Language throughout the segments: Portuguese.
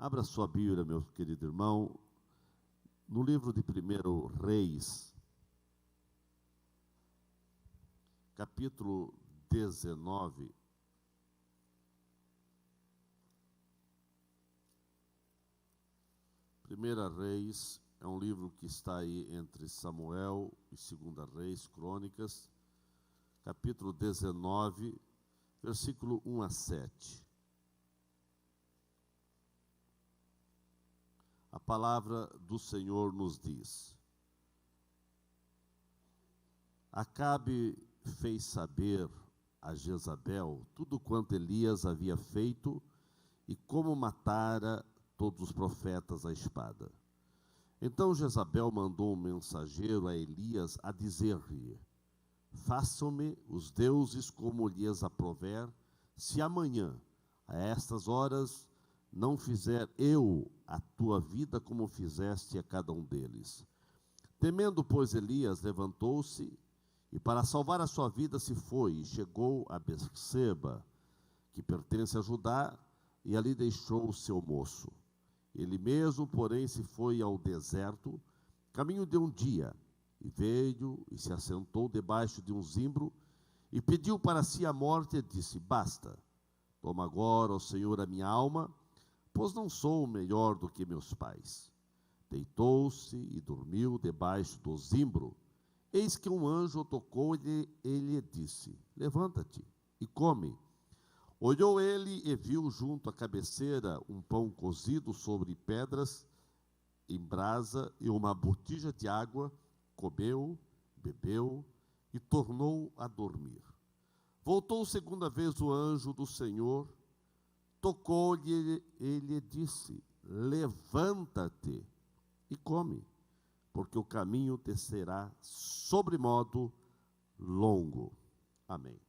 Abra sua Bíblia, meu querido irmão, no livro de 1 Reis, capítulo 19. Primeira Reis é um livro que está aí entre Samuel e 2 Reis, Crônicas, capítulo 19, versículo 1 a 7. A palavra do Senhor nos diz: Acabe fez saber a Jezabel tudo quanto Elias havia feito e como matara todos os profetas à espada. Então Jezabel mandou um mensageiro a Elias a dizer-lhe: Façam-me os deuses como lhes aprouver, se amanhã, a estas horas, não fizer eu a tua vida como fizeste a cada um deles. Temendo, pois, Elias levantou-se e, para salvar a sua vida, se foi e chegou a Berseba, que pertence a Judá, e ali deixou o seu moço. Ele mesmo, porém, se foi ao deserto, caminho de um dia, e veio e se assentou debaixo de um zimbro, e pediu para si a morte, e disse: Basta, toma agora, ó Senhor, a minha alma, pois não sou melhor do que meus pais. Deitou-se e dormiu debaixo do zimbro. Eis que um anjo o tocou e ele disse: Levanta-te e come. Olhou ele e viu junto à cabeceira um pão cozido sobre pedras em brasa e uma botija de água. Comeu, bebeu e tornou a dormir. Voltou segunda vez o anjo do Senhor, tocou-lhe, ele disse: Levanta-te e come, porque o caminho te será sobremodo longo. Amém.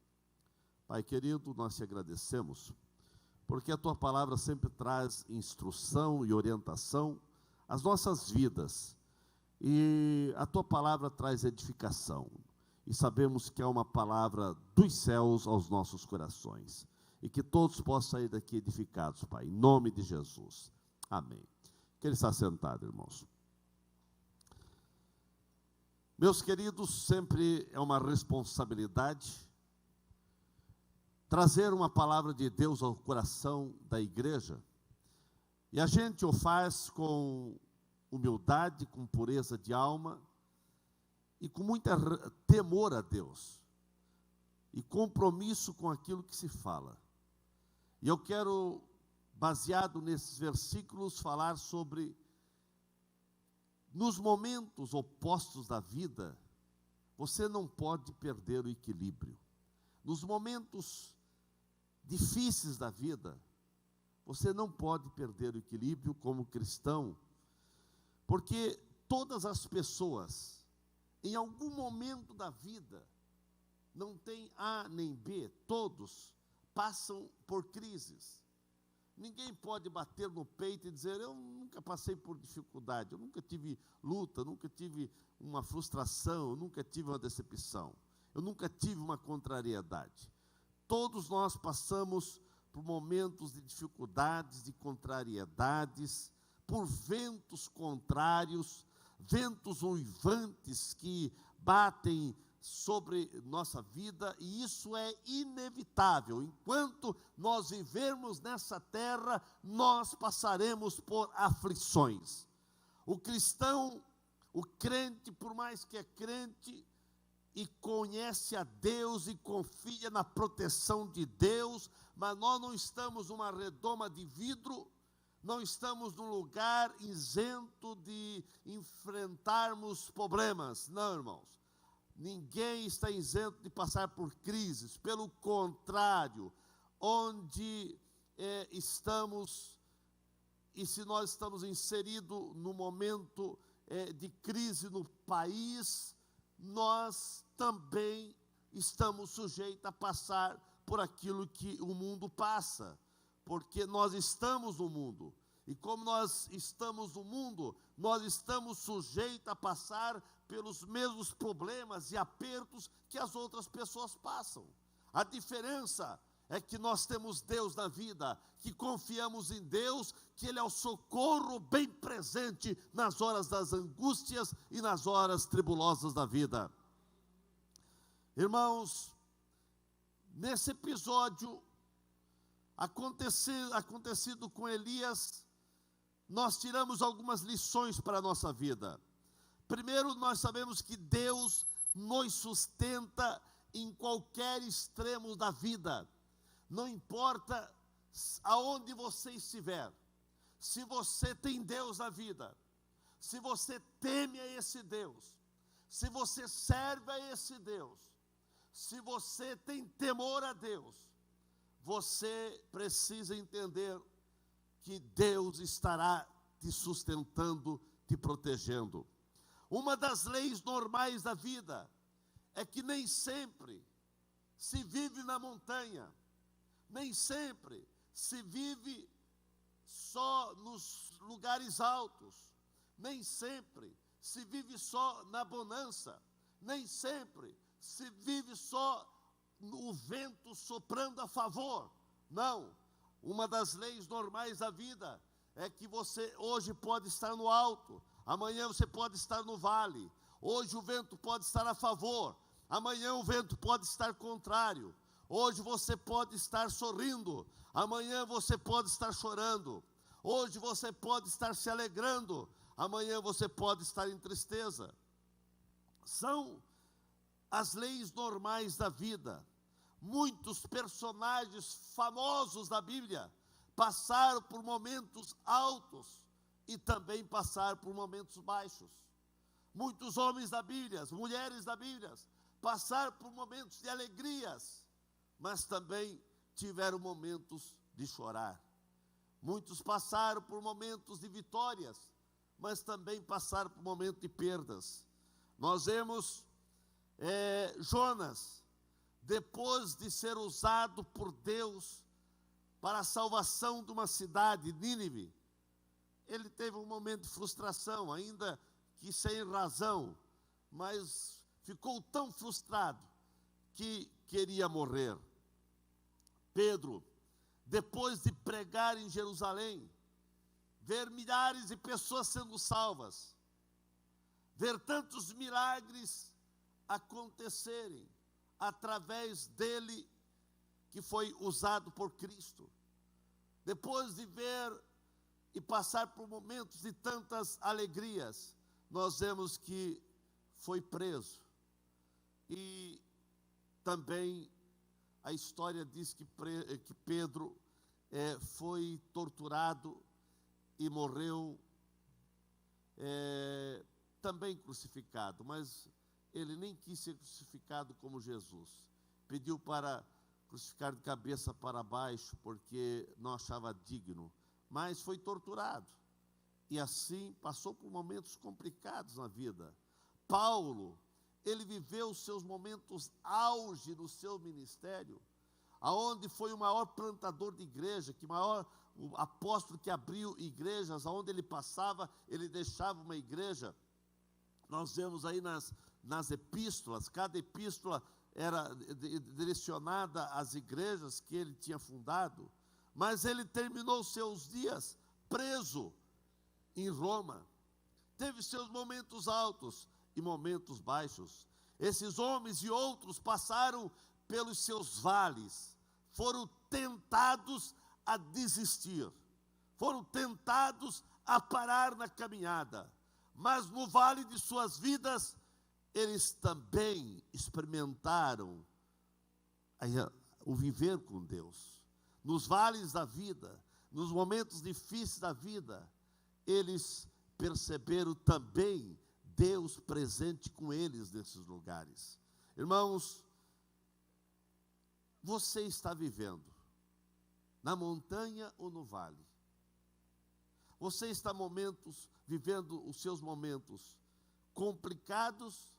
Pai querido, nós te agradecemos, porque a tua palavra sempre traz instrução e orientação às nossas vidas, e a tua palavra traz edificação, e sabemos que é uma palavra dos céus aos nossos corações, e que todos possam sair daqui edificados, Pai, em nome de Jesus. Amém. Queira estar sentado, irmãos. Meus queridos, sempre é uma responsabilidade trazer uma palavra de Deus ao coração da igreja, e a gente o faz com humildade, com pureza de alma, e com muito temor a Deus, e compromisso com aquilo que se fala. E eu quero, baseado nesses versículos, falar sobre, nos momentos opostos da vida, você não pode perder o equilíbrio. Nos momentos difíceis da vida, você não pode perder o equilíbrio como cristão, porque todas as pessoas, em algum momento da vida, não tem A nem B, todos passam por crises. Ninguém pode bater no peito e dizer: eu nunca passei por dificuldade, eu nunca tive luta, nunca tive uma frustração, eu nunca tive uma decepção, eu nunca tive uma contrariedade. Todos nós passamos por momentos de dificuldades, de contrariedades, por ventos contrários, ventos uivantes que batem sobre nossa vida, e isso é inevitável. Enquanto nós vivermos nessa terra, nós passaremos por aflições. O cristão, o crente, por mais que é crente e conhece a Deus e confia na proteção de Deus, mas nós não estamos numa redoma de vidro, não estamos num lugar isento de enfrentarmos problemas. Não, irmãos. Ninguém está isento de passar por crises. Pelo contrário, onde estamos, e se nós estamos inseridos no momento de crise no país, nós também estamos sujeitos a passar por aquilo que o mundo passa, porque nós estamos no mundo, e como nós estamos no mundo, nós estamos sujeitos a passar pelos mesmos problemas e apertos que as outras pessoas passam. A diferença é que nós temos Deus na vida, que confiamos em Deus, que Ele é o socorro bem presente nas horas das angústias e nas horas tribulosas da vida. Irmãos, nesse episódio acontecido com Elias, nós tiramos algumas lições para a nossa vida. Primeiro, nós sabemos que Deus nos sustenta em qualquer extremo da vida. Não importa aonde você estiver, se você tem Deus na vida, se você teme a esse Deus, se você serve a esse Deus, se você tem temor a Deus, você precisa entender que Deus estará te sustentando, te protegendo. Uma das leis normais da vida é que nem sempre se vive na montanha, nem sempre se vive só nos lugares altos, nem sempre se vive só na bonança, nem sempre se vive só no vento soprando a favor. Não, uma das leis normais da vida é que você hoje pode estar no alto, amanhã você pode estar no vale. Hoje o vento pode estar a favor, amanhã o vento pode estar contrário. Hoje você pode estar sorrindo, amanhã você pode estar chorando. Hoje você pode estar se alegrando, amanhã você pode estar em tristeza. São as leis normais da vida. Muitos personagens famosos da Bíblia passaram por momentos altos e também passaram por momentos baixos. Muitos homens da Bíblia, mulheres da Bíblia, passaram por momentos de alegrias, mas também tiveram momentos de chorar. Muitos passaram por momentos de vitórias, mas também passaram por momentos de perdas. Nós vemos Jonas, depois de ser usado por Deus para a salvação de uma cidade, Nínive, ele teve um momento de frustração, ainda que sem razão, mas ficou tão frustrado que queria morrer. Pedro, depois de pregar em Jerusalém, ver milhares de pessoas sendo salvas, ver tantos milagres acontecerem através dele, que foi usado por Cristo, depois de ver e passar por momentos de tantas alegrias, nós vemos que foi preso. E também a história diz que Pedro foi torturado e morreu também crucificado, mas ele nem quis ser crucificado como Jesus. Pediu para crucificar de cabeça para baixo, porque não achava digno, mas foi torturado. E assim passou por momentos complicados na vida. Paulo, ele viveu os seus momentos auge no seu ministério, aonde foi o maior plantador de igreja, o apóstolo que abriu igrejas, aonde ele passava, ele deixava uma igreja. Nós vemos aí nas epístolas, cada epístola era direcionada às igrejas que ele tinha fundado, mas ele terminou seus dias preso em Roma. Teve seus momentos altos e momentos baixos. Esses homens e outros passaram pelos seus vales, foram tentados a desistir, foram tentados a parar na caminhada, mas no vale de suas vidas, eles também experimentaram o viver com Deus. Nos vales da vida, nos momentos difíceis da vida, eles perceberam também Deus presente com eles nesses lugares. Irmãos, você está vivendo na montanha ou no vale? Você está vivendo os seus momentos complicados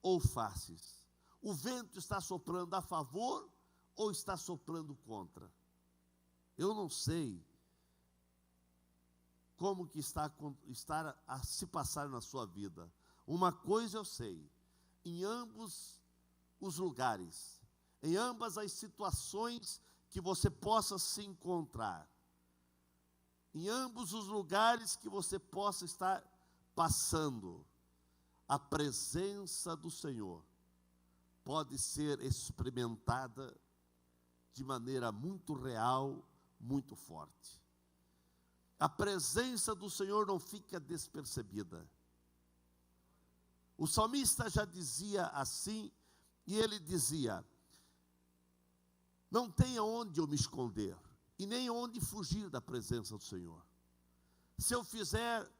ou fáceis? O vento está soprando a favor ou está soprando contra? Eu não sei como que está a se passar na sua vida. Uma coisa eu sei: em ambos os lugares, em ambas as situações que você possa se encontrar, em ambos os lugares que você possa estar passando, a presença do Senhor pode ser experimentada de maneira muito real, muito forte. A presença do Senhor não fica despercebida. O salmista já dizia assim, e ele dizia: não tem onde eu me esconder, e nem onde fugir da presença do Senhor. Se eu fizer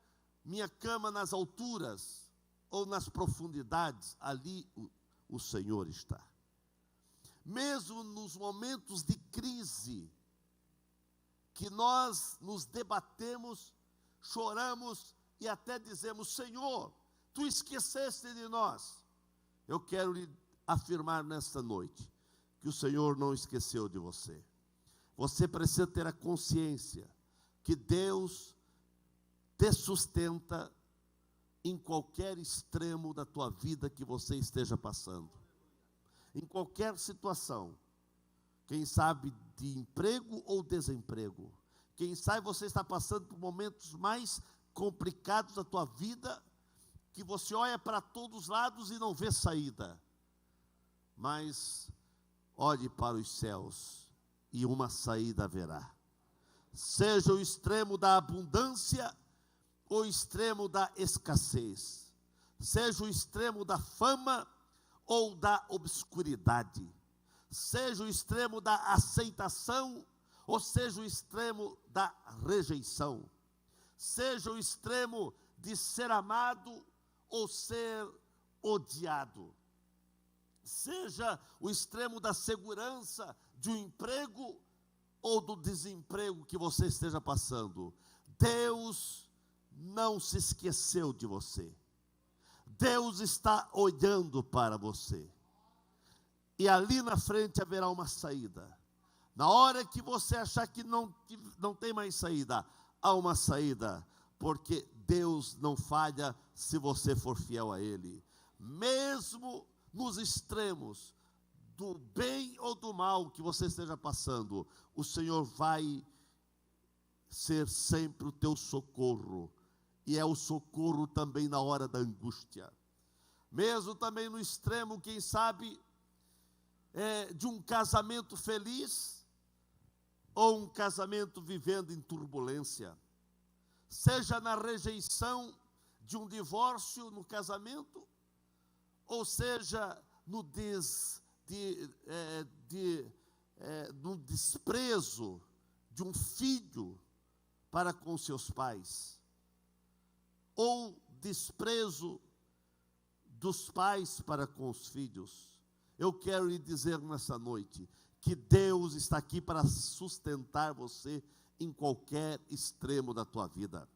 minha cama nas alturas, ou nas profundidades, ali o Senhor está. Mesmo nos momentos de crise, que nós nos debatemos, choramos e até dizemos: Senhor, Tu esqueceste de nós. Eu quero lhe afirmar nesta noite, que o Senhor não esqueceu de você. Você precisa ter a consciência que Deus te sustenta em qualquer extremo da tua vida que você esteja passando. Em qualquer situação. Quem sabe de emprego ou desemprego. Quem sabe você está passando por momentos mais complicados da tua vida, que você olha para todos os lados e não vê saída. Mas olhe para os céus e uma saída haverá. Seja o extremo da abundância ou o extremo da escassez. Seja o extremo da fama ou da obscuridade. Seja o extremo da aceitação ou seja o extremo da rejeição. Seja o extremo de ser amado ou ser odiado. Seja o extremo da segurança de um emprego ou do desemprego que você esteja passando. Deus não se esqueceu de você. Deus está olhando para você. E ali na frente haverá uma saída. Na hora que você achar que não tem mais saída, há uma saída, porque Deus não falha se você for fiel a Ele. Mesmo nos extremos do bem ou do mal que você esteja passando, o Senhor vai ser sempre o teu socorro, e é o socorro também na hora da angústia. Mesmo também no extremo, quem sabe, de um casamento feliz, ou um casamento vivendo em turbulência, seja na rejeição de um divórcio no casamento, ou seja no desprezo de um filho para com seus pais, ou desprezo dos pais para com os filhos. Eu quero lhe dizer nessa noite que Deus está aqui para sustentar você em qualquer extremo da tua vida.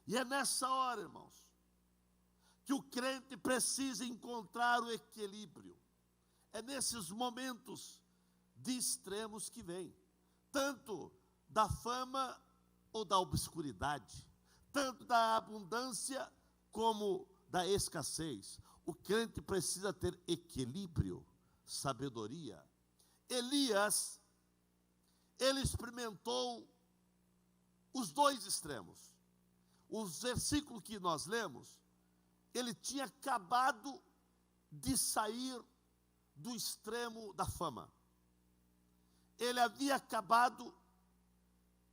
E é nessa hora, irmãos, que o crente precisa encontrar o equilíbrio. É nesses momentos de extremos que vem, tanto da fama ou da obscuridade, tanto da abundância como da escassez. O crente precisa ter equilíbrio, sabedoria. Elias, ele experimentou os dois extremos. O versículo que nós lemos, ele tinha acabado de sair do extremo da fama. Ele havia acabado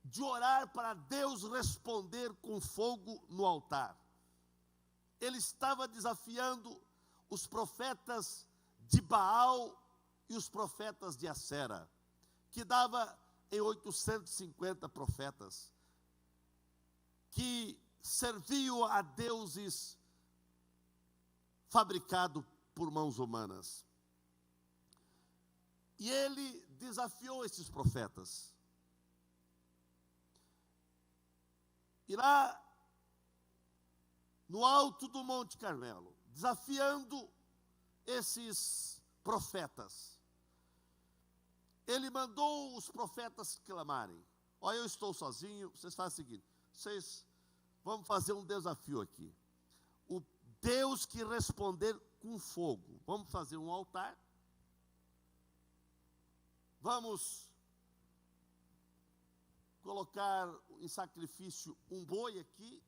de orar para Deus responder com fogo no altar. Ele estava desafiando os profetas de Baal e os profetas de Acera, que dava em 850 profetas, que serviam a deuses fabricados por mãos humanas. E ele desafiou esses profetas. E lá, no alto do Monte Carmelo, desafiando esses profetas, ele mandou os profetas clamarem: olha, eu estou sozinho, vocês fazem o seguinte, vamos fazer um desafio aqui. O Deus que responder com fogo, vamos fazer um altar, vamos colocar em sacrifício um boi aqui,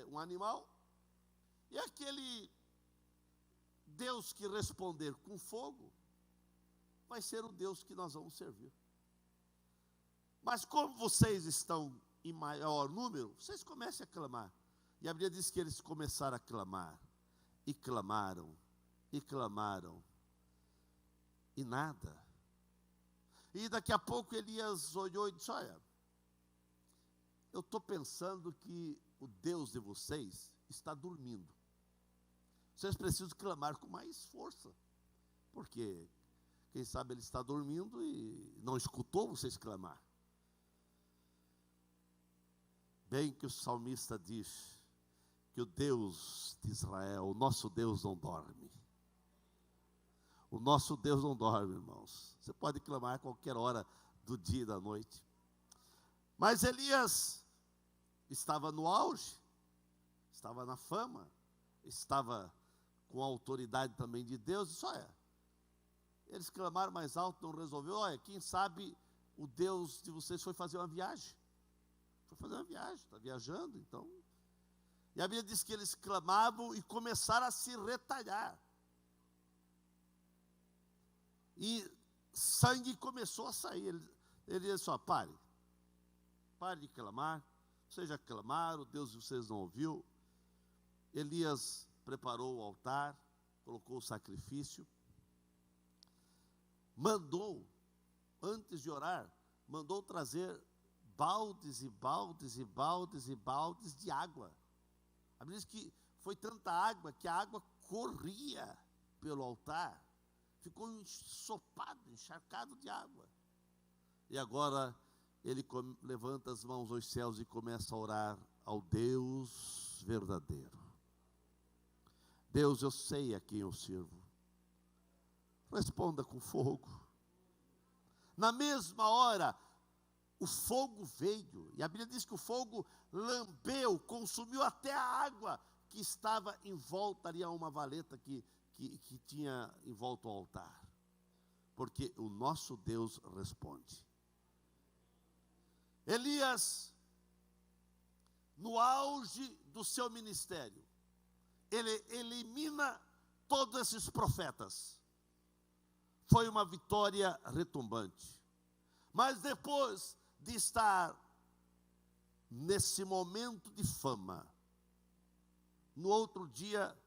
um animal, e aquele Deus que responder com fogo vai ser o Deus que nós vamos servir. Mas como vocês estão em maior número, vocês comecem a clamar. E a Bíblia diz que eles começaram a clamar, e clamaram, e clamaram, e nada. E daqui a pouco Elias olhou e disse: olha, eu estou pensando que o Deus de vocês está dormindo. Vocês precisam clamar com mais força, porque quem sabe ele está dormindo e não escutou vocês clamar. Bem que o salmista diz que o Deus de Israel, o nosso Deus não dorme. O nosso Deus não dorme, irmãos. Você pode clamar a qualquer hora do dia e da noite. Mas Elias estava no auge, estava na fama, estava com a autoridade também de Deus. Disse: olha, eles clamaram mais alto, não resolveu. Olha, quem sabe o Deus de vocês foi fazer uma viagem. Foi fazer uma viagem, está viajando, então. E a Bíblia diz que eles clamavam e começaram a se retalhar. E sangue começou a sair. Ele disse: ó, pare de clamar. Vocês já clamaram, Deus de vocês não ouviu. Elias preparou o altar, colocou o sacrifício, mandou, antes de orar, mandou trazer baldes e baldes e baldes e baldes de água. A Bíblia diz que foi tanta água que a água corria pelo altar, ficou ensopado, encharcado de água. E agora ele levanta as mãos aos céus e começa a orar ao Deus verdadeiro. Deus, eu sei a quem eu sirvo. Responda com fogo. Na mesma hora, o fogo veio, e a Bíblia diz que o fogo lambeu, consumiu até a água que estava em volta ali a uma valeta que tinha em volta ao altar. Porque o nosso Deus responde. Elias, no auge do seu ministério, ele elimina todos esses profetas. Foi uma vitória retumbante. Mas depois de estar nesse momento de fama, no outro dia,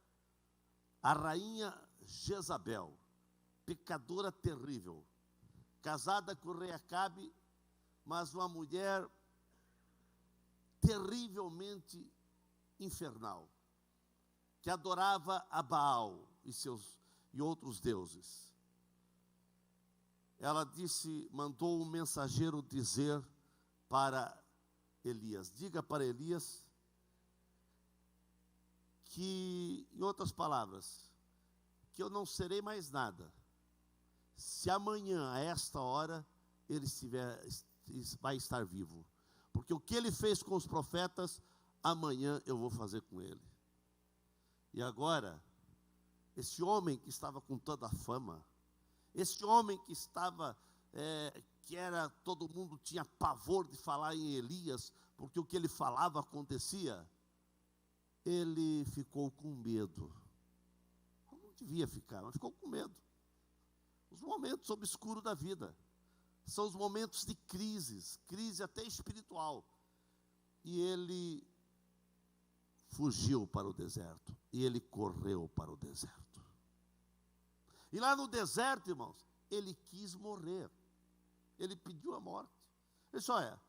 a rainha Jezabel, pecadora terrível, casada com o rei Acabe, mas uma mulher terrivelmente infernal, que adorava a Baal e outros deuses. Ela mandou um mensageiro dizer para Elias: diga para Elias que, em outras palavras, que eu não serei mais nada, se amanhã, a esta hora, ele vai estar vivo. Porque o que ele fez com os profetas, amanhã eu vou fazer com ele. E agora, esse homem que estava com toda a fama, esse homem que estava, todo mundo tinha pavor de falar em Elias, porque o que ele falava acontecia, ele ficou com medo. Não devia ficar, mas ficou com medo. Os momentos obscuros da vida são os momentos de crise até espiritual. E ele fugiu para o deserto, e ele correu para o deserto. E lá no deserto, irmãos, ele quis morrer. Ele pediu a morte. Ele disse: olha,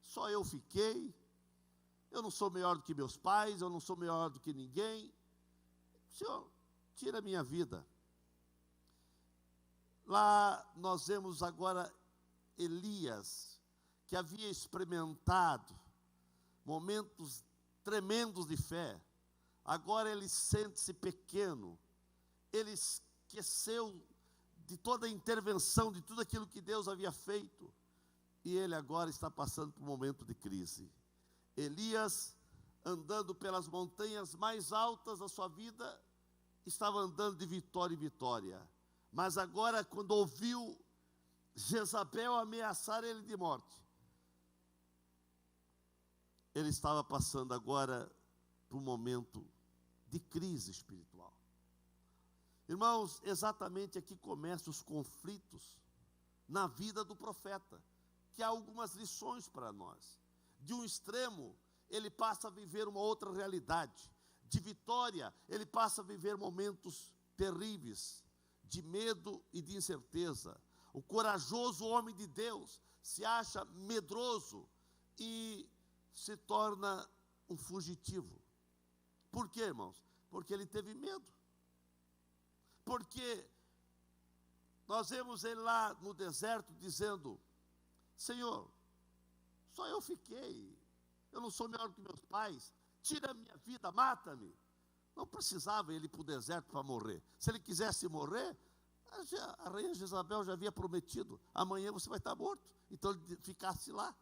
só eu fiquei, eu não sou melhor do que meus pais, eu não sou melhor do que ninguém. Senhor, tira a minha vida. Lá nós vemos agora Elias, que havia experimentado momentos tremendos de fé. Agora ele sente-se pequeno. Ele esqueceu de toda a intervenção, de tudo aquilo que Deus havia feito. E ele agora está passando por um momento de crise. Elias, andando pelas montanhas mais altas da sua vida, estava andando de vitória em vitória, mas agora, quando ouviu Jezabel ameaçar ele de morte, ele estava passando agora por um momento de crise espiritual. Irmãos, exatamente aqui começam os conflitos na vida do profeta, que há algumas lições para nós. De um extremo, ele passa a viver uma outra realidade. De vitória, ele passa a viver momentos terríveis, de medo e de incerteza. O corajoso homem de Deus se acha medroso e se torna um fugitivo. Por quê, irmãos? Porque ele teve medo. Porque nós vemos ele lá no deserto dizendo: Senhor, só eu fiquei, eu não sou melhor que meus pais, tira a minha vida, mata-me. Não precisava ele ir para o deserto para morrer. Se ele quisesse morrer, a rainha Jezabel já havia prometido: amanhã você vai estar morto. Então ele ficasse lá.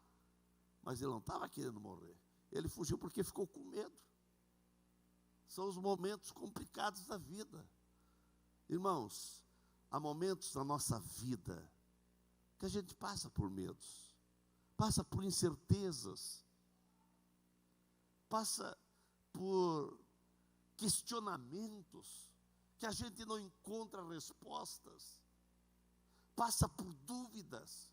Mas ele não estava querendo morrer. Ele fugiu porque ficou com medo. São os momentos complicados da vida. Irmãos, há momentos na nossa vida que a gente passa por medos, passa por incertezas, passa por questionamentos que a gente não encontra respostas, passa por dúvidas.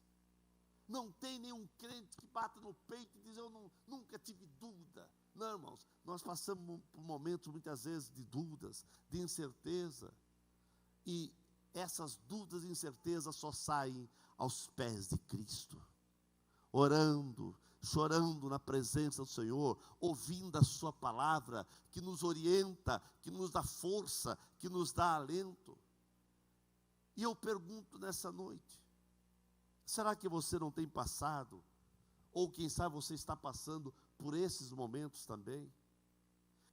Não tem nenhum crente que bata no peito e diz: eu nunca tive dúvida. Não, irmãos, nós passamos por momentos muitas vezes de dúvidas, de incerteza. E essas dúvidas e incertezas só saem aos pés de Cristo, orando, chorando na presença do Senhor, ouvindo a sua palavra, que nos orienta, que nos dá força, que nos dá alento. E eu pergunto nessa noite: será que você não tem passado, ou quem sabe você está passando por esses momentos também?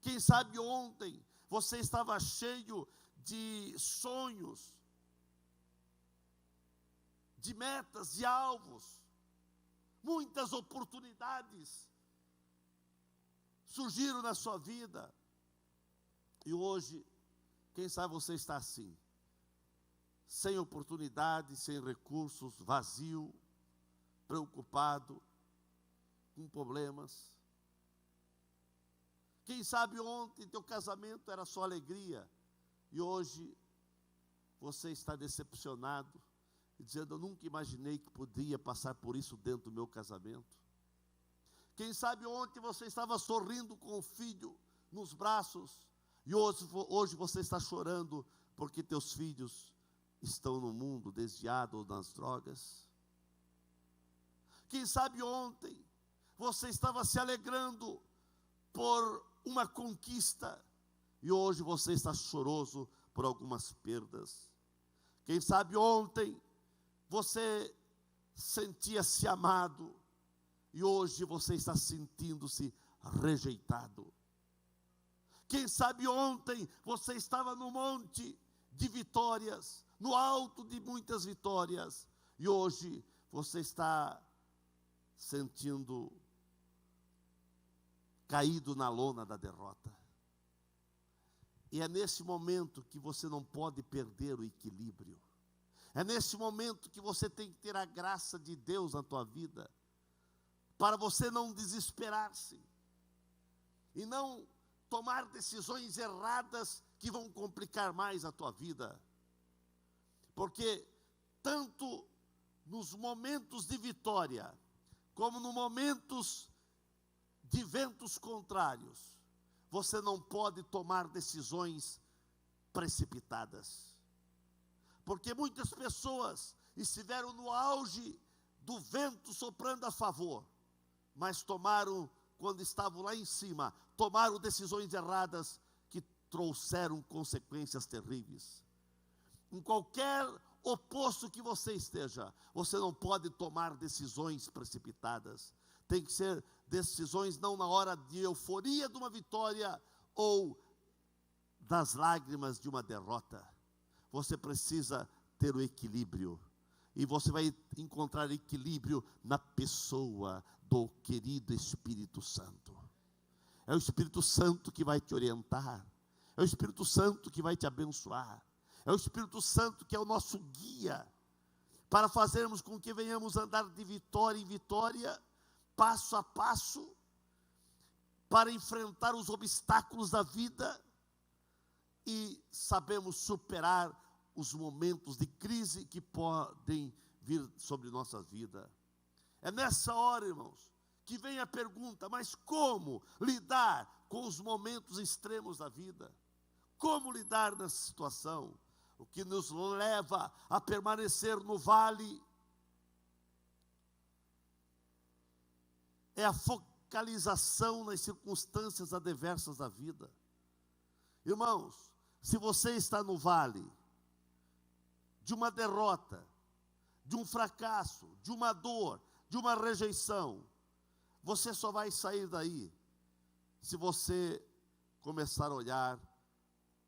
Quem sabe ontem você estava cheio de sonhos, de metas, de alvos, muitas oportunidades surgiram na sua vida, e hoje, quem sabe você está assim, sem oportunidade, sem recursos, vazio, preocupado, com problemas. Quem sabe ontem teu casamento era só alegria, e hoje você está decepcionado, e dizendo: eu nunca imaginei que poderia passar por isso dentro do meu casamento. Quem sabe ontem você estava sorrindo com o filho nos braços, e hoje você está chorando porque teus filhos estão no mundo desviado ou nas drogas. Quem sabe ontem você estava se alegrando por uma conquista, e hoje você está choroso por algumas perdas. Quem sabe ontem você sentia-se amado, e hoje você está sentindo-se rejeitado. Quem sabe ontem você estava no monte de vitórias, no alto de muitas vitórias, e hoje você está sentindo caído na lona da derrota. E é nesse momento que você não pode perder o equilíbrio. É nesse momento que você tem que ter a graça de Deus na tua vida, para você não desesperar-se e não tomar decisões erradas que vão complicar mais a tua vida. Porque tanto nos momentos de vitória, como nos momentos de ventos contrários, você não pode tomar decisões precipitadas. Porque muitas pessoas estiveram no auge do vento soprando a favor, mas tomaram, quando estavam lá em cima, tomaram decisões erradas que trouxeram consequências terríveis. Em qualquer oposto que você esteja, você não pode tomar decisões precipitadas. Tem que ser decisões não na hora de euforia de uma vitória ou das lágrimas de uma derrota. Você precisa ter o equilíbrio, e você vai encontrar equilíbrio na pessoa do querido Espírito Santo. É o Espírito Santo que vai te orientar, É o Espírito Santo que vai te abençoar. É o Espírito Santo que é o nosso guia, para fazermos com que venhamos andar de vitória em vitória, passo a passo, para enfrentar os obstáculos da vida e sabemos superar os momentos de crise que podem vir sobre nossa vida. É nessa hora, irmãos, que vem a pergunta: mas como lidar com os momentos extremos da vida? Como lidar nessa situação? O que nos leva a permanecer no vale é a focalização nas circunstâncias adversas da vida. Irmãos, se você está no vale de uma derrota, de um fracasso, de uma dor, de uma rejeição, você só vai sair daí se você começar a olhar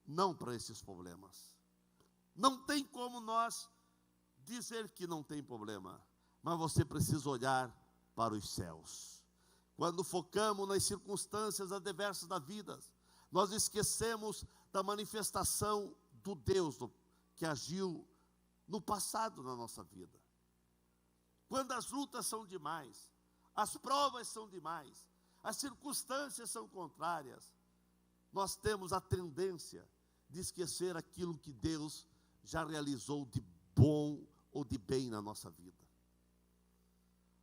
não para esses problemas. Não tem como nós dizer que não tem problema, mas você precisa olhar para os céus. Quando focamos nas circunstâncias adversas da vida, nós esquecemos da manifestação do Deus que agiu no passado na nossa vida. Quando as lutas são demais, as provas são demais, as circunstâncias são contrárias, nós temos a tendência de esquecer aquilo que Deus já realizou de bom ou de bem na nossa vida.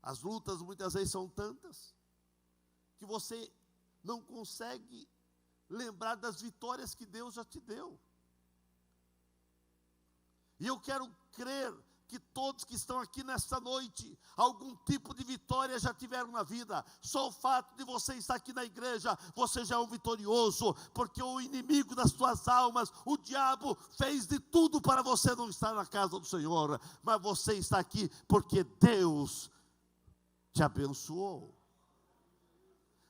As lutas muitas vezes são tantas que você não consegue lembrar das vitórias que Deus já te deu. E eu quero crer que todos que estão aqui nesta noite, algum tipo de vitória já tiveram na vida. Só o fato de você estar aqui na igreja, você já é um vitorioso, porque o inimigo das tuas almas, o diabo, fez de tudo para você não estar na casa do Senhor, mas você está aqui porque Deus te abençoou.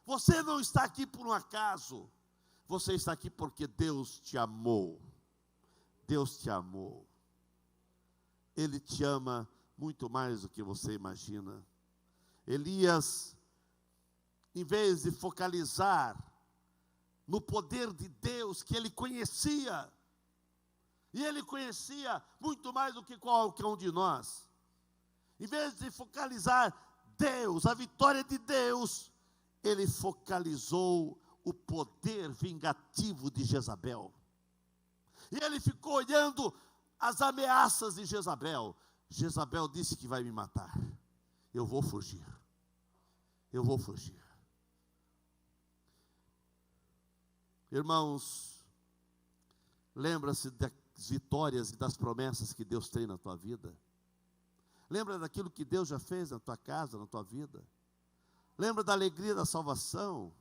Você não está aqui por um acaso, você está aqui porque Deus te amou. Deus te amou. Ele te ama muito mais do que você imagina. Elias, em vez de focalizar no poder de Deus que ele conhecia, e ele conhecia muito mais do que qualquer um de nós, em vez de focalizar Deus, a vitória de Deus, ele focalizou o poder vingativo de Jezabel. E ele ficou olhando as ameaças de Jezabel. Jezabel disse que vai me matar. Eu vou fugir. Eu vou fugir. Irmãos, lembra-se das vitórias e das promessas que Deus tem na tua vida. Lembra daquilo que Deus já fez na tua casa, na tua vida. Lembra da alegria da salvação,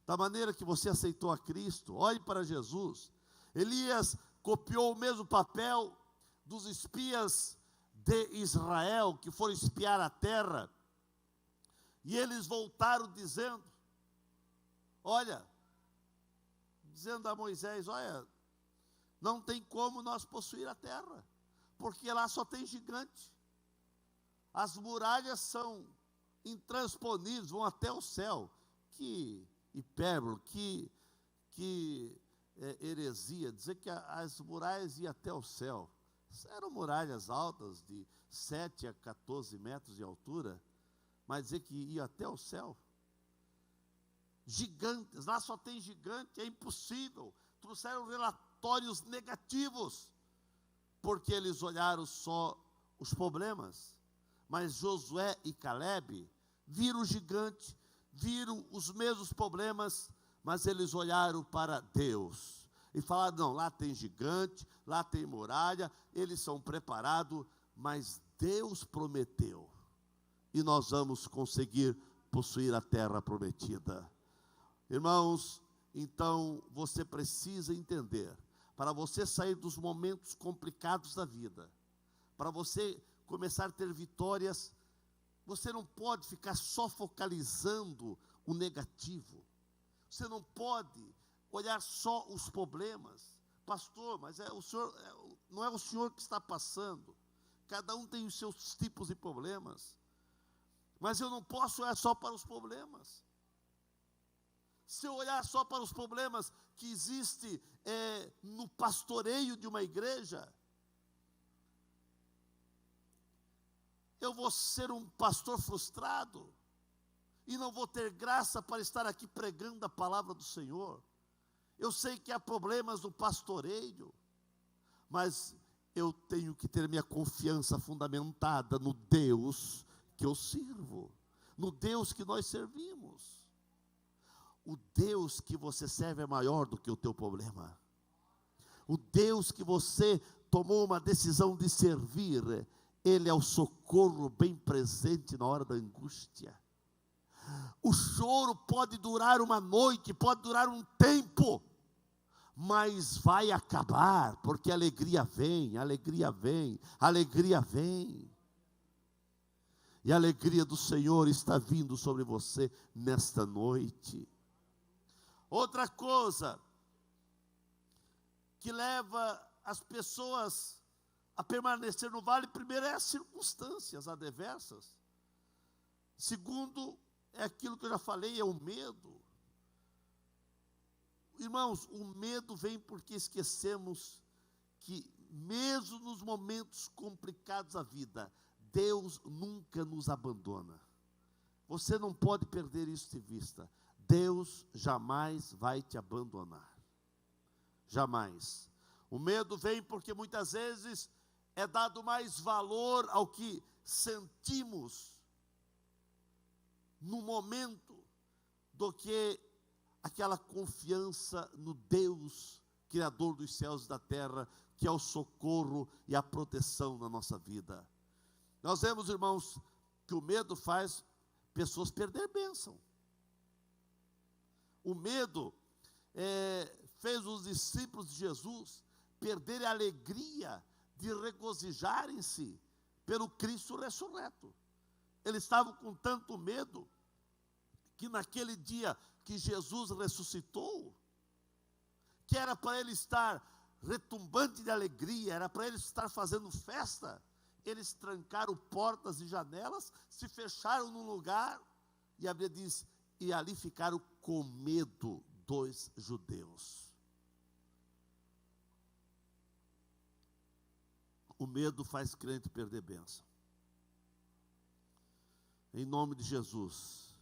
da maneira que você aceitou a Cristo. Olhe para Jesus. Elias copiou o mesmo papel dos espias de Israel, que foram espiar a terra, e eles voltaram dizendo a Moisés: olha, não tem como nós possuir a terra, porque lá só tem gigante, as muralhas são intransponíveis, vão até o céu. Que hipérbole, que heresia, dizer que as muralhas iam até o céu. Eram muralhas altas de 7 a 14 metros de altura, mas dizer que ia até o céu. Gigantes, lá só tem gigante, é impossível. Trouxeram relatórios negativos, porque eles olharam só os problemas. Mas Josué e Caleb viram o gigante, viram os mesmos problemas, mas eles olharam para Deus e falaram: não, lá tem gigante, lá tem muralha, eles são preparados, mas Deus prometeu, e nós vamos conseguir possuir a terra prometida. Irmãos, então você precisa entender, para você sair dos momentos complicados da vida, para você começar a ter vitórias, você não pode ficar só focalizando o negativo. Você não pode olhar só os problemas. Pastor, mas o senhor, não é o senhor que está passando. Cada um tem os seus tipos de problemas. Mas eu não posso olhar só para os problemas. se eu olhar só para os problemas que existem no pastoreio de uma igreja, eu vou ser um pastor frustrado, e não vou ter graça para estar aqui pregando a palavra do Senhor. Eu sei que há problemas no pastoreio, mas eu tenho que ter minha confiança fundamentada no Deus que eu sirvo, no Deus que nós servimos. O Deus que você serve é maior do que o teu problema. O Deus que você tomou uma decisão de servir, Ele é o socorro bem presente na hora da angústia. O choro pode durar uma noite, pode durar um tempo, mas vai acabar, porque a alegria vem, a alegria vem, a alegria vem. E a alegria do Senhor está vindo sobre você nesta noite. Outra coisa que leva as pessoas a permanecer no vale, primeiro é as circunstâncias adversas. Segundo, é aquilo que eu já falei, é o medo. Irmãos, o medo vem porque esquecemos que mesmo nos momentos complicados da vida, Deus nunca nos abandona. Você não pode perder isso de vista. Deus jamais vai te abandonar. Jamais. O medo vem porque muitas vezes é dado mais valor ao que sentimos no momento do que aquela confiança no Deus Criador dos céus e da terra, que é o socorro e a proteção na nossa vida. Nós vemos, irmãos, que o medo faz pessoas perder bênção. O medo fez os discípulos de Jesus perderem a alegria de regozijarem-se pelo Cristo ressurreto. Eles estavam com tanto medo, que naquele dia que Jesus ressuscitou, que era para ele estar retumbante de alegria, era para ele estar fazendo festa, eles trancaram portas e janelas, se fecharam num lugar, e a Bíblia diz, e ali ficaram com medo dos judeus. O medo faz crente perder bênção. Em nome de Jesus.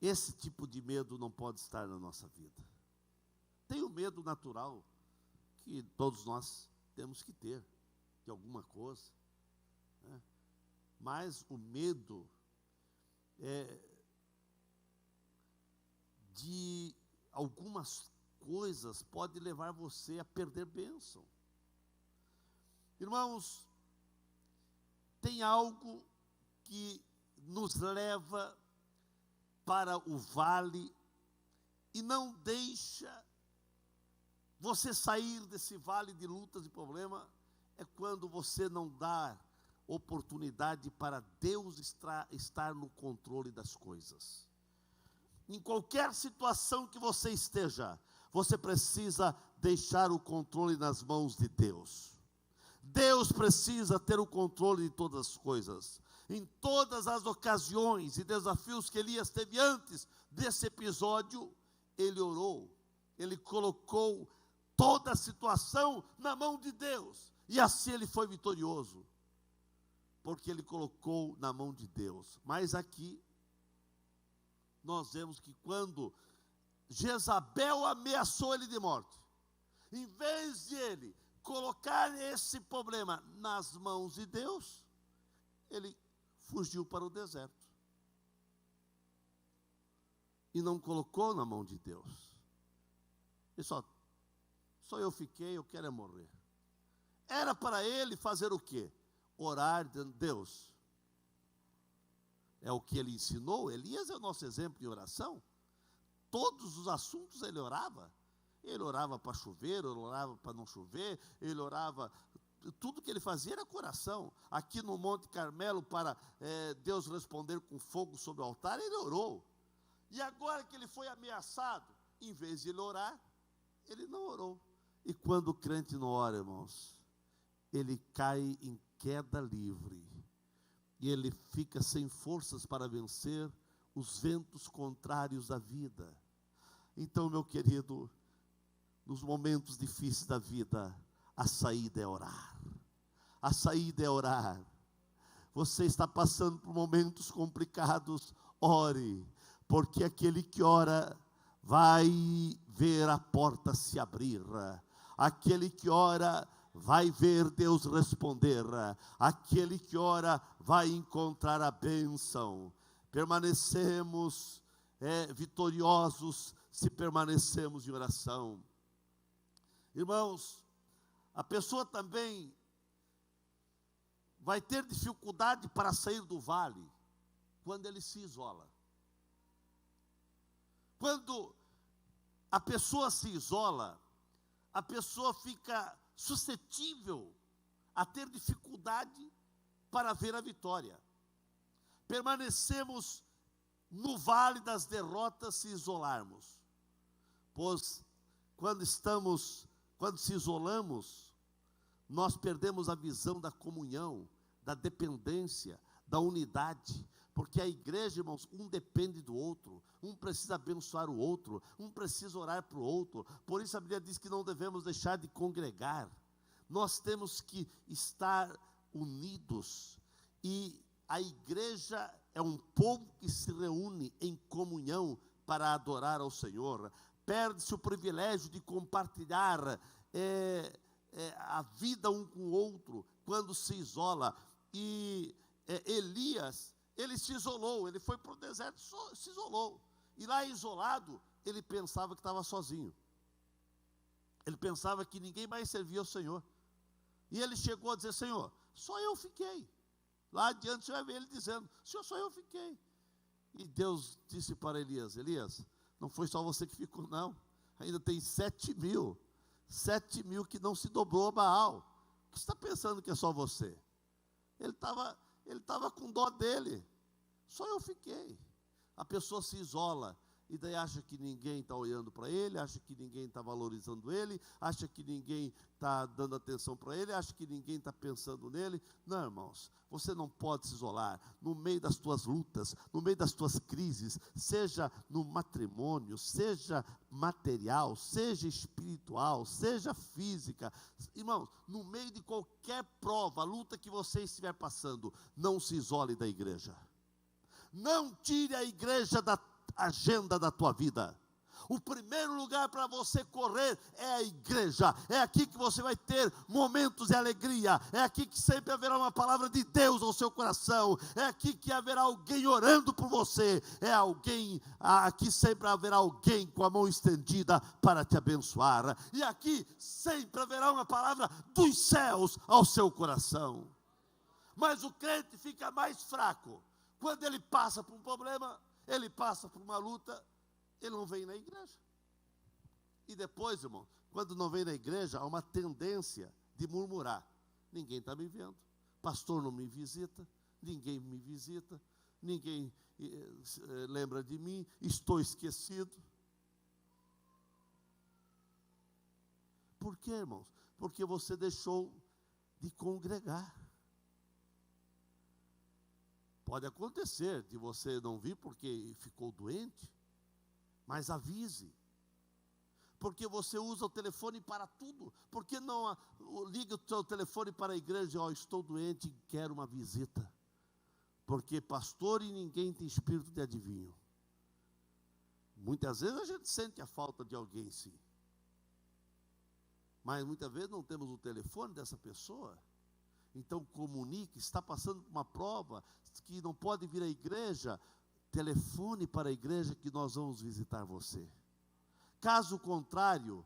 Esse tipo de medo não pode estar na nossa vida. Tem o medo natural, que todos nós temos que ter, de alguma coisa, né? Mas o medo de algumas coisas pode levar você a perder bênção. Irmãos, tem algo que nos leva para o vale e não deixa você sair desse vale de lutas e problemas, é quando você não dá oportunidade para Deus estar no controle das coisas. Em qualquer situação que você esteja, você precisa deixar o controle nas mãos de Deus. Deus precisa ter o controle de todas as coisas. Em todas as ocasiões e desafios que Elias teve antes desse episódio, ele orou, ele colocou toda a situação na mão de Deus, e assim ele foi vitorioso, porque ele colocou na mão de Deus. Mas aqui, nós vemos que quando Jezabel ameaçou ele de morte, em vez de ele colocar esse problema nas mãos de Deus, ele fugiu para o deserto e não colocou na mão de Deus. E só eu fiquei, eu quero é morrer. Era para ele fazer o quê? Orar, dizendo, Deus, é o que ele ensinou. Elias é o nosso exemplo de oração. Todos os assuntos ele orava. Ele orava para chover, ele orava para não chover, ele orava, tudo que ele fazia era coração. Aqui no Monte Carmelo, para Deus responder com fogo sobre o altar, ele orou. E agora que ele foi ameaçado, em vez de ele orar, ele não orou. E quando o crente não ora, irmãos, ele cai em queda livre, e ele fica sem forças para vencer os ventos contrários da vida. Então, meu querido, nos momentos difíceis da vida, a saída é orar. A saída é orar. Você está passando por momentos complicados, ore, porque aquele que ora vai ver a porta se abrir. Aquele que ora vai ver Deus responder. Aquele que ora vai encontrar a bênção. Permanecemos vitoriosos se permanecemos em oração. Irmãos, a pessoa também vai ter dificuldade para sair do vale quando ele se isola. Quando a pessoa se isola, a pessoa fica suscetível a ter dificuldade para ver a vitória. Permanecemos no vale das derrotas se isolarmos, pois quando se isolamos, nós perdemos a visão da comunhão, da dependência, da unidade, porque a igreja, irmãos, um depende do outro, um precisa abençoar o outro, um precisa orar para o outro. Por isso a Bíblia diz que não devemos deixar de congregar, nós temos que estar unidos, e a igreja é um povo que se reúne em comunhão para adorar ao Senhor. Perde-se o privilégio de compartilhar a vida um com o outro quando se isola. E Elias, ele se isolou, ele foi para o deserto, se isolou, e lá isolado, ele pensava que estava sozinho, ele pensava que ninguém mais servia ao Senhor, e ele chegou a dizer: Senhor, só eu fiquei. Lá adiante você vai ver ele dizendo: Senhor, só eu fiquei. E Deus disse para Elias: Elias, não foi só você que ficou, não, ainda tem 7.000 que não se dobrou a Baal. O que você está pensando que é só você? Ele estava com dó dele. Só eu fiquei. A pessoa se isola, e daí acha que ninguém está olhando para ele, acha que ninguém está valorizando ele, acha que ninguém está dando atenção para ele, acha que ninguém está pensando nele. Não, irmãos, você não pode se isolar. No meio das tuas lutas, no meio das tuas crises, seja no matrimônio, seja material, seja espiritual, seja física, irmãos, no meio de qualquer prova, luta que você estiver passando, não se isole da igreja. Não tire a igreja da agenda da tua vida. O primeiro lugar para você correr é a igreja. É aqui que você vai ter momentos de alegria. É aqui que sempre haverá uma palavra de Deus ao seu coração. É aqui que haverá alguém orando por você. Aqui sempre haverá alguém com a mão estendida para te abençoar. E aqui sempre haverá uma palavra dos céus ao seu coração. Mas o crente fica mais fraco quando ele passa por um problema, ele passa por uma luta, ele não vem na igreja. E depois, irmão, quando não vem na igreja, há uma tendência de murmurar: ninguém está me vendo, pastor não me visita, ninguém me visita, ninguém lembra de mim, estou esquecido. Por quê, irmãos? Porque você deixou de congregar. Pode acontecer de você não vir porque ficou doente, mas avise. Porque você usa o telefone para tudo. Por que não liga o seu telefone para a igreja e estou doente e quero uma visita? Porque pastor e ninguém tem espírito de adivinho. Muitas vezes a gente sente a falta de alguém, sim. Mas muitas vezes não temos o telefone dessa pessoa. Então comunique, está passando por uma prova, que não pode vir à igreja, telefone para a igreja que nós vamos visitar você. Caso contrário,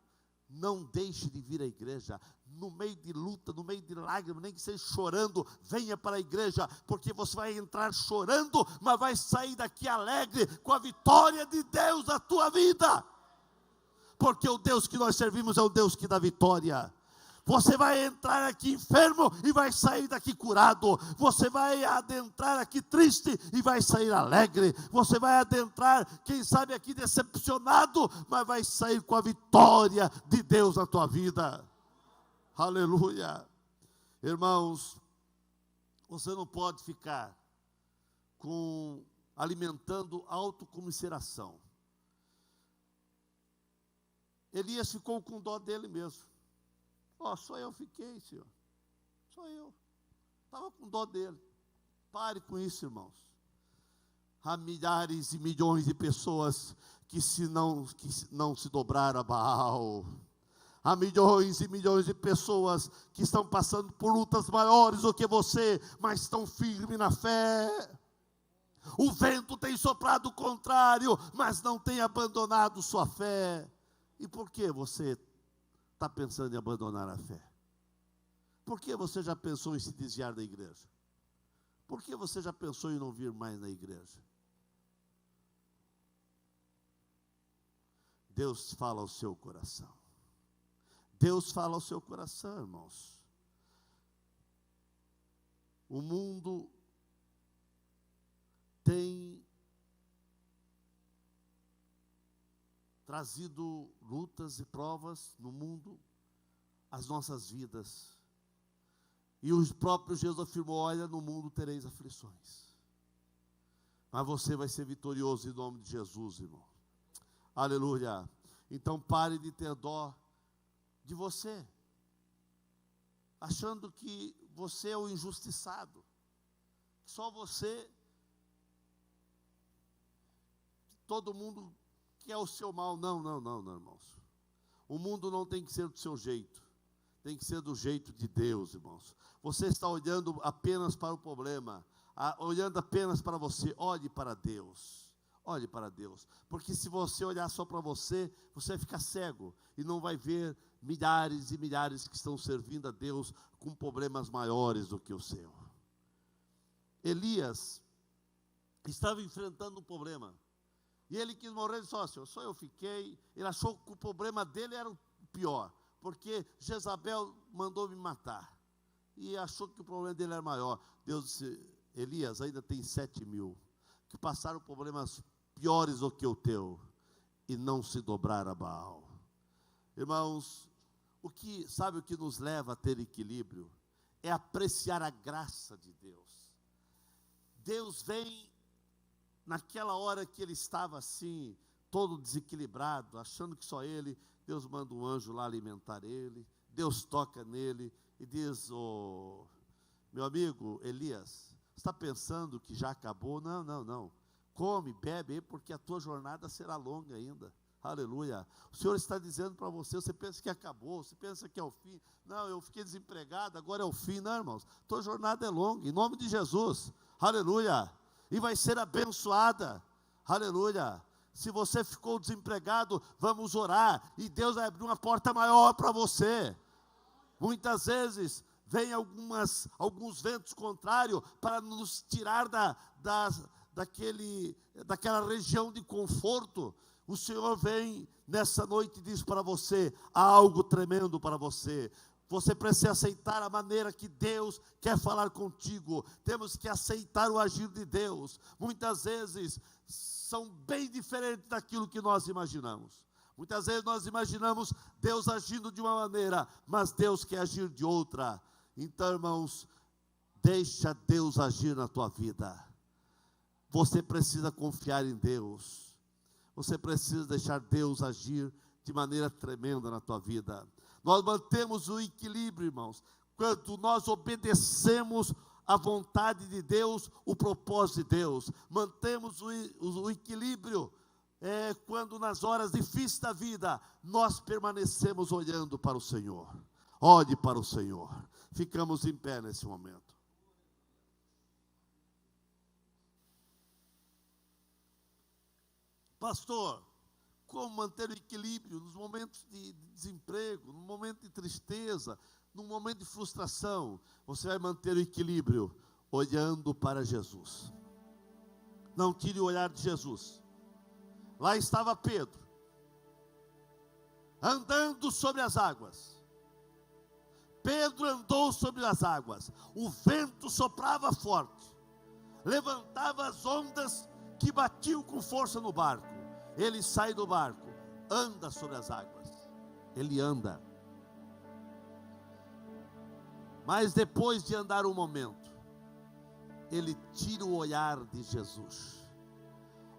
não deixe de vir à igreja, no meio de luta, no meio de lágrimas, nem que seja chorando, venha para a igreja, porque você vai entrar chorando, mas vai sair daqui alegre, com a vitória de Deus na tua vida, porque o Deus que nós servimos é o Deus que dá vitória. Você vai entrar aqui enfermo e vai sair daqui curado. Você vai adentrar aqui triste e vai sair alegre. Você vai adentrar, quem sabe aqui decepcionado, mas vai sair com a vitória de Deus na tua vida. Aleluia. Irmãos, você não pode ficar com alimentando autocomiseração. Elias ficou com dó dele mesmo. Só eu fiquei, Senhor. Só eu. Estava com dó dele. Pare com isso, irmãos. Há milhares e milhões de pessoas que não se dobraram a Baal. Há milhões e milhões de pessoas que estão passando por lutas maiores do que você, mas estão firmes na fé. O vento tem soprado o contrário, mas não tem abandonado sua fé. E por que você está pensando em abandonar a fé? Por que você já pensou em se desviar da igreja? Por que você já pensou em não vir mais na igreja? Deus fala ao seu coração. Deus fala ao seu coração, irmãos. O mundo tem trazido lutas e provas no mundo, as nossas vidas. E o próprio Jesus afirmou: olha, no mundo tereis aflições, mas você vai ser vitorioso em nome de Jesus, irmão. Aleluia. Então pare de ter dó de você, achando que você é o injustiçado, só você, todo mundo quer o seu mal. Não, irmãos. O mundo não tem que ser do seu jeito, tem que ser do jeito de Deus, irmãos. Você está olhando apenas para o problema, olhando apenas para você. Olhe para Deus. Olhe para Deus, porque se você olhar só para você, você vai ficar cego e não vai ver milhares e milhares que estão servindo a Deus com problemas maiores do que o seu. Elias estava enfrentando um problema, e ele quis morrer. Ele disse: Senhor, só eu fiquei. Ele achou que o problema dele era o pior, porque Jezabel mandou me matar, e achou que o problema dele era maior. Deus disse: Elias, ainda tem 7.000 que passaram problemas piores do que o teu, e não se dobraram a Baal. Irmãos, sabe o que nos leva a ter equilíbrio? É apreciar a graça de Deus. Deus vem naquela hora que ele estava assim, todo desequilibrado, achando que só ele. Deus manda um anjo lá alimentar ele. Deus toca nele e diz: meu amigo Elias, está pensando que já acabou? Não. Come, bebe, porque a tua jornada será longa ainda. Aleluia. O Senhor está dizendo para você: você pensa que acabou, você pensa que é o fim. Não, eu fiquei desempregado, agora é o fim. Não, irmãos, tua jornada é longa, em nome de Jesus. Aleluia. E vai ser abençoada. Aleluia. Se você ficou desempregado, vamos orar, e Deus vai abrir uma porta maior para você. Muitas vezes vem alguns ventos contrários para nos tirar daquela região de conforto. O Senhor vem nessa noite e diz para você: há algo tremendo para você. Você precisa aceitar a maneira que Deus quer falar contigo. Temos que aceitar o agir de Deus. Muitas vezes são bem diferentes daquilo que nós imaginamos. Muitas vezes nós imaginamos Deus agindo de uma maneira, mas Deus quer agir de outra. Então, irmãos, deixa Deus agir na tua vida. Você precisa confiar em Deus. Você precisa deixar Deus agir de maneira tremenda na tua vida. Nós mantemos o equilíbrio, irmãos, quando nós obedecemos a vontade de Deus, o propósito de Deus. Mantemos o equilíbrio quando nas horas difíceis da vida, nós permanecemos olhando para o Senhor. Olhe para o Senhor. Ficamos em pé nesse momento. Pastor, como manter o equilíbrio nos momentos de desemprego, no momento de tristeza, no momento de frustração? Você vai manter o equilíbrio olhando para Jesus. Não tire o olhar de Jesus. Lá estava Pedro, andando sobre as águas. Pedro andou sobre as águas. O vento soprava forte, levantava as ondas que batiam com força no barco. Ele sai do barco, anda sobre as águas. Ele anda. Mas depois de andar um momento, ele tira o olhar de Jesus.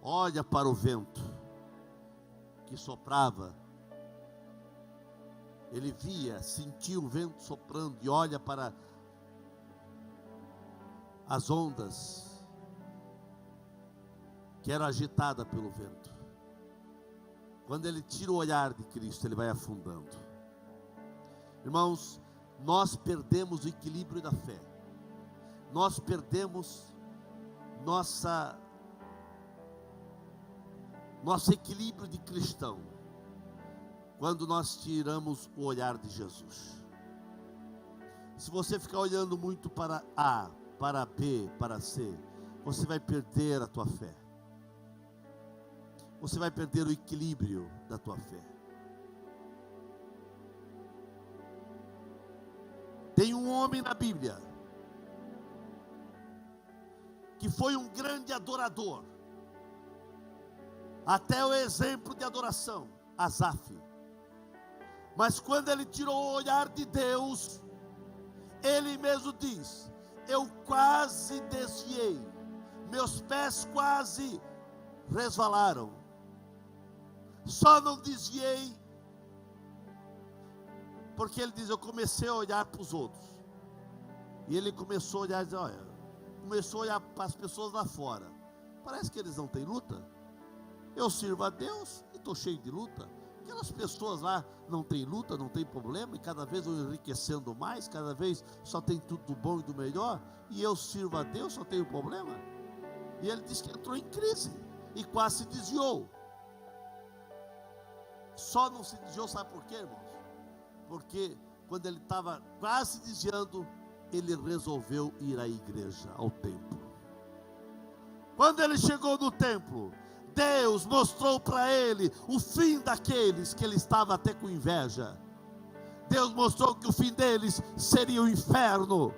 olha para o vento que soprava. Ele via, sentia o vento soprando e olha para as ondas que eram agitadas pelo vento. Quando ele tira o olhar de Cristo, ele vai afundando. Irmãos, nós perdemos o equilíbrio da fé. Nós perdemos nosso equilíbrio de cristão quando nós tiramos o olhar de Jesus. Se você ficar olhando muito para A, para B, para C, você vai perder a tua fé. Você vai perder o equilíbrio da tua fé. Tem um homem na Bíblia que foi um grande adorador, até o exemplo de adoração, Asaf. Mas quando ele tirou o olhar de Deus, ele mesmo diz: eu quase desviei, meus pés quase resvalaram, só não desviei, porque ele diz: eu comecei a olhar para os outros, e ele começou a olhar e dizer: olha, começou a olhar para as pessoas lá fora, parece que eles não têm luta, eu sirvo a Deus e estou cheio de luta, aquelas pessoas lá não têm luta, não tem problema, e cada vez vão enriquecendo mais, cada vez só tem tudo do bom e do melhor, e eu sirvo a Deus, só tenho problema. E ele disse que entrou em crise, e quase se desviou. Só não se desviou, sabe por quê, irmãos? Porque quando ele estava quase se desviando, ele resolveu ir à igreja, ao templo. Quando ele chegou no templo, Deus mostrou para ele o fim daqueles que ele estava até com inveja. Deus mostrou que o fim deles seria o inferno.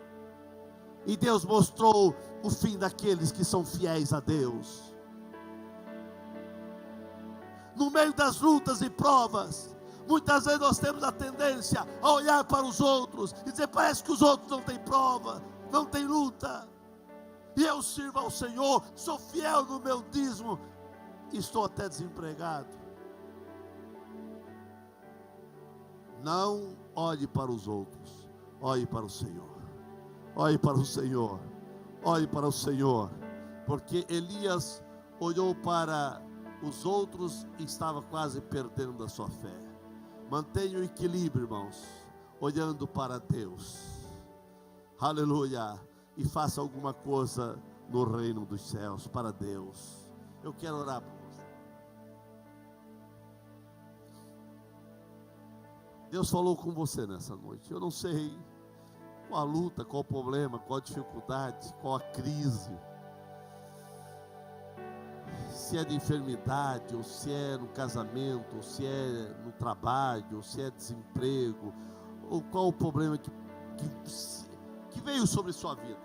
E Deus mostrou o fim daqueles que são fiéis a Deus. No meio das lutas e provas, muitas vezes nós temos a tendência a olhar para os outros e dizer: parece que os outros não têm prova, não têm luta, e eu sirvo ao Senhor, sou fiel no meu dízimo, estou até desempregado. Não olhe para os outros, olhe para o Senhor. Olhe para o Senhor, olhe para o Senhor, porque Elias olhou para os outros e estava quase perdendo a sua fé. Mantenha o equilíbrio, irmãos, olhando para Deus, aleluia, e faça alguma coisa no reino dos céus, para Deus. Eu quero orar por você. Deus falou com você nessa noite. Eu não sei qual a luta, qual o problema, qual a dificuldade, qual a crise, se é de enfermidade, ou se é no casamento, ou se é no trabalho, ou se é desemprego, ou qual o problema que veio sobre sua vida.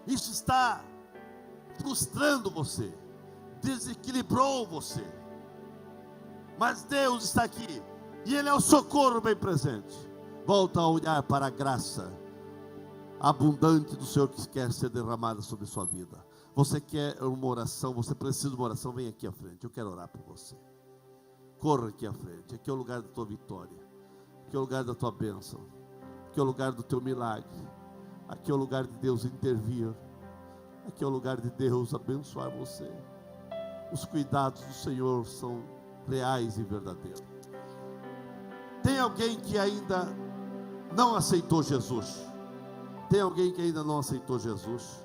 Isso está frustrando você, desequilibrou você, mas Deus está aqui, e Ele é o socorro bem presente. Volta a olhar para a graça abundante do Senhor que quer ser derramada sobre sua vida. Você quer uma oração, você precisa de uma oração, vem aqui à frente, eu quero orar por você. Corra aqui à frente, aqui é o lugar da tua vitória, aqui é o lugar da tua bênção, aqui é o lugar do teu milagre, aqui é o lugar de Deus intervir, aqui é o lugar de Deus abençoar você. Os cuidados do Senhor são reais e verdadeiros. Tem alguém que ainda não aceitou Jesus? Tem alguém que ainda não aceitou Jesus?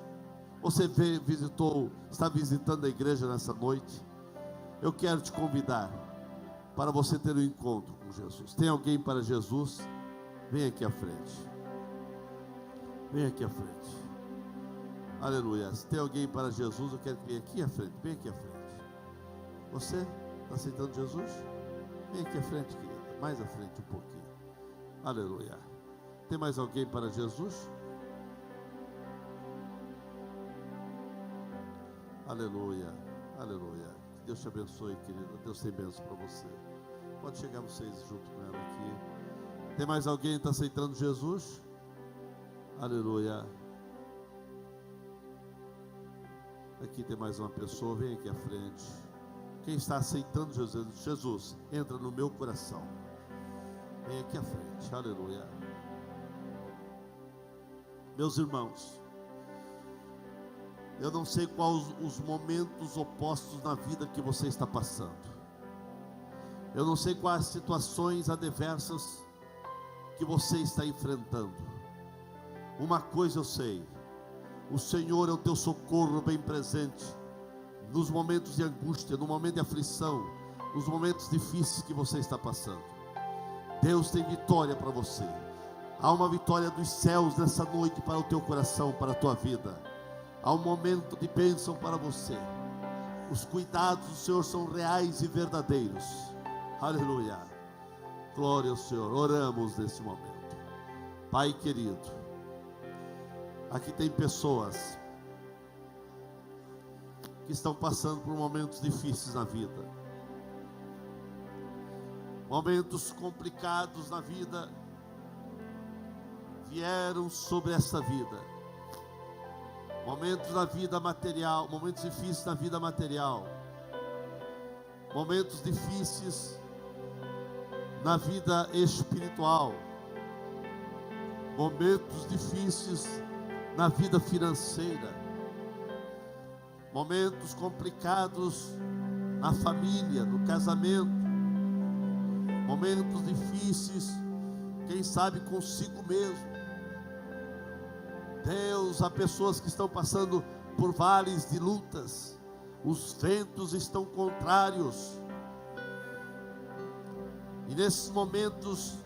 Você está visitando a igreja nessa noite? Eu quero te convidar para você ter um encontro com Jesus. Tem alguém para Jesus? Vem aqui à frente. Vem aqui à frente. Aleluia. Se tem alguém para Jesus, eu quero que venha aqui à frente. Vem aqui à frente. Você está aceitando Jesus? Vem aqui à frente, querida. Mais à frente um pouquinho. Aleluia. Tem mais alguém para Jesus? Aleluia. Aleluia. Que Deus te abençoe, querida. Deus tem bênção para você. Pode chegar vocês junto com ela aqui. Tem mais alguém que está aceitando Jesus? Aleluia. Aqui tem mais uma pessoa, vem aqui à frente. Quem está aceitando Jesus, Jesus, entra no meu coração. Vem aqui à frente, aleluia. Meus irmãos, eu não sei quais os momentos opostos na vida que você está passando. Eu não sei quais situações adversas que você está enfrentando. Uma coisa eu sei: o Senhor é o teu socorro bem presente nos momentos de angústia, no momento de aflição, nos momentos difíceis que você está passando. Deus tem vitória para você. Há uma vitória dos céus nessa noite para o teu coração, para a tua vida. Há um momento de bênção para você. Os cuidados do Senhor são reais e verdadeiros. Aleluia. Glória ao Senhor. Oramos nesse momento. Pai querido, aqui tem pessoas que estão passando por momentos difíceis na vida, momentos complicados na vida vieram sobre essa vida, momentos na vida material, momentos difíceis na vida material, momentos difíceis na vida espiritual, momentos difíceis na vida financeira, momentos complicados na família, no casamento, momentos difíceis, quem sabe consigo mesmo. Deus, há pessoas que estão passando por vales de lutas, os ventos estão contrários, e nesses momentos,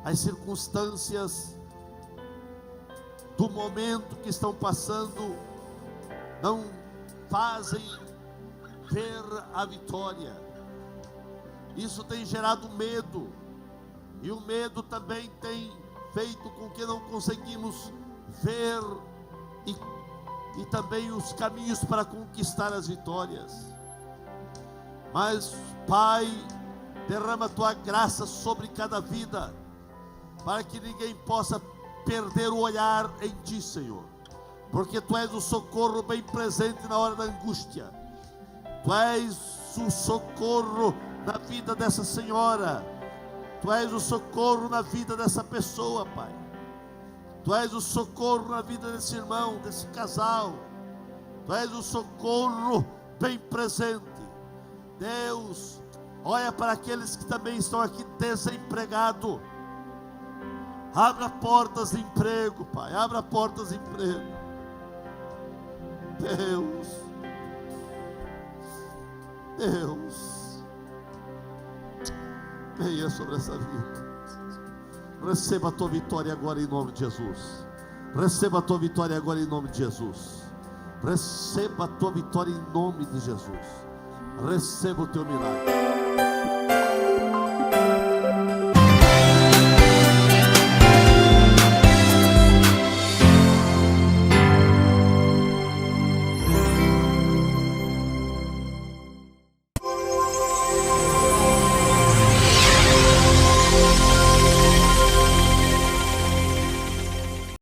as circunstâncias do momento que estão passando não fazem ver a vitória. Isso tem gerado medo, e o medo também tem feito com que não conseguimos ver e também os caminhos para conquistar as vitórias. Mas, Pai, derrama a tua graça sobre cada vida, para que ninguém possa perder o olhar em ti, Senhor, porque tu és o socorro bem presente na hora da angústia. Tu és o socorro na vida dessa senhora, tu és o socorro na vida dessa pessoa, Pai. Tu és o socorro na vida desse irmão, desse casal. Tu és o socorro bem presente. Deus, olha para aqueles que também estão aqui desempregados. Abra portas de emprego, Pai. Abra portas de emprego. Deus, venha sobre essa vida. Receba a tua vitória agora em nome de Jesus. Receba a tua vitória agora em nome de Jesus. Receba a tua vitória em nome de Jesus. Receba o teu milagre.